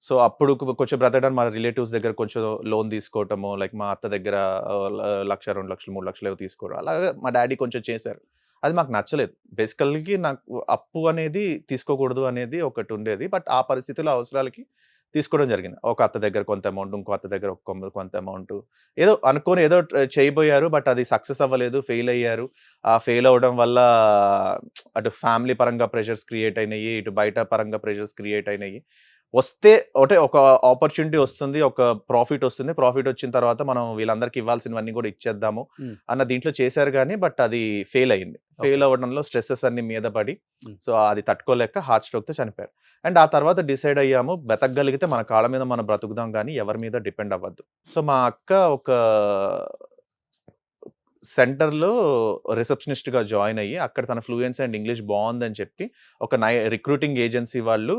So, అప్పుడు కొంచెం బ్రతకడానికి మా రిలేటివ్స్ దగ్గర కొంచెం లోన్ తీసుకోవటము, లైక్ మా అత్త దగ్గర 1,00,000, 2,00,000, 3,00,000 ఏవో తీసుకోవడం. అలాగా మా డ్యాడీ కొంచెం చేశారు. అది మాకు నచ్చలేదు. బేసికల్‌గా నాకు అప్పు అనేది తీసుకోకూడదు అనేది ఒకటుండేది. బట్ ఆ పరిస్థితిలో అవసరాలకి తీసుకోవడం జరిగింది. ఒక అత్త దగ్గర కొంత అమౌంట్, ఇంకో అత్త దగ్గర కొంత అమౌంట్. ఏదో అనుకోని ఏదో చేయబోయారు. బట్ అది సక్సెస్ అవ్వలేదు. ఫెయిల్ అయ్యారు. ఆ ఫెయిల్ అవ్వడం వల్ల అటు ఫ్యామిలీ పరంగా ప్రెషర్స్ క్రియేట్ అయినాయి. ఇటు బయట పరంగా ప్రెషర్స్ క్రియేట్ అయినాయి. వస్తే ఒకటే ఒక ఆపర్చునిటీ వస్తుంది. ఒక ప్రాఫిట్ వస్తుంది. ప్రాఫిట్ వచ్చిన తర్వాత మనం వీళ్ళందరికి ఇవ్వాల్సినవన్నీ కూడా ఇచ్చేద్దాము హ్మ్. అన్న దీంట్లో చేశారు గానీ, బట్ అది ఫెయిల్ అయింది. ఓకే. ఫెయిల్ అవ్వడంలో స్ట్రెసెస్ అన్నీ మీద పడి, హ్మ్. సో, అది తట్టుకోలేక హార్ట్ స్ట్రోక్‌తో చనిపోయారు. అండ్ ఆ తర్వాత డిసైడ్ అయ్యాము బతకగలిగితే మన కాళ్ళ మీద మనం బ్రతుకుదాం గానీ, ఎవరి మీద డిపెండ్ అవ్వద్దు. సో, మా అక్క ఒక సెంటర్‌లో రిసెప్షనిస్ట్‌గా జాయిన్ అయ్యి, అక్కడ తన ఫ్లూయెన్సీ అండ్ ఇంగ్లీష్ బావుందని చెప్పి, ఒక రిక్రూటింగ్ ఏజెన్సీ వాళ్ళు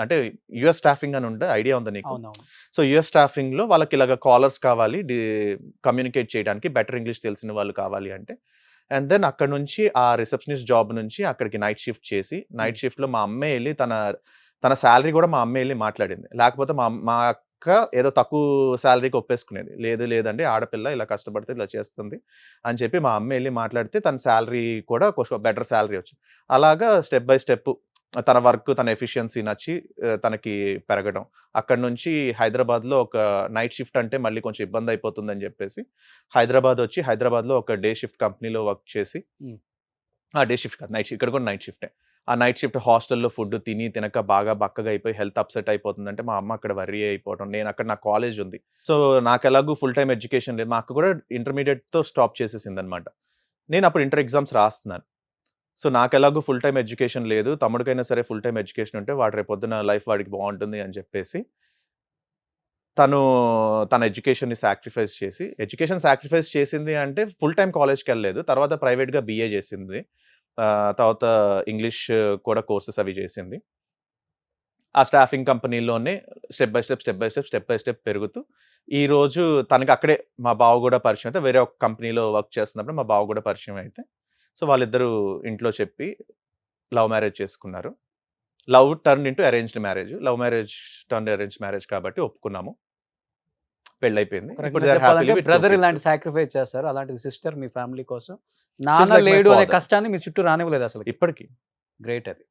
అంటే యూఎస్ స్టాఫింగ్ అని ఉంటది. ఐడియా ఉందా నీకు? అవునవును. సో, యూఎస్ స్టాఫింగ్‌లో వాళ్ళకి ఇలాగ కాలర్స్ కావాలి. కమ్యూనికేట్ చేయడానికి బెటర్ ఇంగ్లీష్ తెలిసిన వాళ్ళు కావాలి అంటే, అండ్ దెన్ అక్కడి నుంచి ఆ రిసెప్షనిస్ట్ జాబ్ నుంచి అక్కడికి నైట్ షిఫ్ట్ చేసి, హ్మ్. నైట్ షిఫ్ట్‌లో మా అమ్మే ఎళ్లి తన సాలరీ గూడా మా అమ్మే ఎళ్లి మాట్లాడింది. లేకపోతే మా అక్క ఏదో తక్కువ సాలరీకి ఒప్పేసుకునేది. లేదు లేదండి ఆడపిల్ల ఇలా కష్టపడితే ఇలా చేస్తుంది అని చెప్పి మా అమ్మ ఎళ్లి మాట్లాడితే తన సాలరీ కూడా కొంచెం బెటర్ సాలరీ వచ్చింది. అలాగా స్టెప్ బై స్టెప్ తన వర్క్, తన ఎఫిషియన్సీ నచ్చి తనకి పెరగడం. అక్కడి నుంచి హైదరాబాద్‌లో ఒక నైట్ షిఫ్ట్ అంటే మళ్ళీ కొంచెం ఇబ్బందయిపోతుందని జెప్పేసి హైదరాబాదొచ్చి హైదరాబాద్‌లో ఒక డే షిఫ్ట్ కంపెనీలో వర్క్ చేసి హ్మ్. డే షిఫ్ట్ కాదు. Night shift. ఇక్కడ కూడా నైట్ షిఫ్టే. ఆ నైట్ షిఫ్ట్ హాస్టల్‌లో ఫుడ్ తిని తినక బాగా బక్కగా అయిపోయి హెల్త్ అప్‌సెట్ అయిపోతుందంటే మా అమ్మ అక్కడ వర్రీ అయిపోవడం. నేనక్కడ నాకు కాలేజ్ ఉంది. సో, నాకెలాగో ఫుల్ టైమ్ ఎడ్యుకేషన్ లేదు. మా అక్క కూడా ఇంటర్మీడియేట్‌తో స్టాప్ చేసేసిందనమాట. నేనప్పుడు ఇంటర్ ఎగ్జామ్స్ రాస్తున్నాను. సో, నాకెలాగో ఫుల్ టైమ్ ఎడ్యుకేషన్ లేదు. తమ్ముడికైనా సరే ఫుల్ టైమ్ ఎడ్యుకేషన్ ఉంటే వాడు రేపొద్దున లైఫ్ వాడికి బావుంటుంది అని చెప్పేసి, తను తన ఎడ్యుకేషన్‌ని సాక్రిఫైస్ చేసి ఎడ్యుకేషన్ సాక్రిఫైస్ చేసింది అంటే ఫుల్ టైమ్ కాలేజ్‌కెళ్ళలేదు. తర్వాత ప్రైవేట్‌గా బీఏ చేసింది. తర్వాత ఇంగ్లీష్ కూడా కోర్సెస్ అవి చేసింది. ఆ స్టాఫింగ్ కంపెనీలోనే స్టెప్ బై స్టెప్ పెరుగుతూ, ఈరోజు తనకక్కడే మా బావ గూడా పరిచయం అయితే వేరే ఒక కంపెనీలో వర్క్ చేస్తున్నప్పుడు మా బావ గూడా పరిచయం అయితే, సో, వాళ్ళిద్దరూ ఇంట్లో చెప్పి లవ్ మ్యారేజ్ చేసుకున్నారు. Love turned into arranged marriage. Love marriage turned arranged marriage కాబట్టి ఒప్పుకున్నాము. పెళ్లయిపోయింది. ఒక ఇప్పుడు రకంగా దే ఆర్ హ్యాపీలీ చెప్పాలంటే విత్ 2 బ్రదర్ కిడ్స్. ఇలాంటి సాక్రిఫైస్ చేస్తారు. అలాంటిది సిస్టర్ మీ ఫ్యామిలీ కోసం. షీ ఈస్ నాన్న లైక్ మై లేడు అనే ఫాదర్. కష్టాన్ని మీ చుట్టూ రానివ్వలేదసలకి. ఇప్పటికి. గ్రేట్ అది.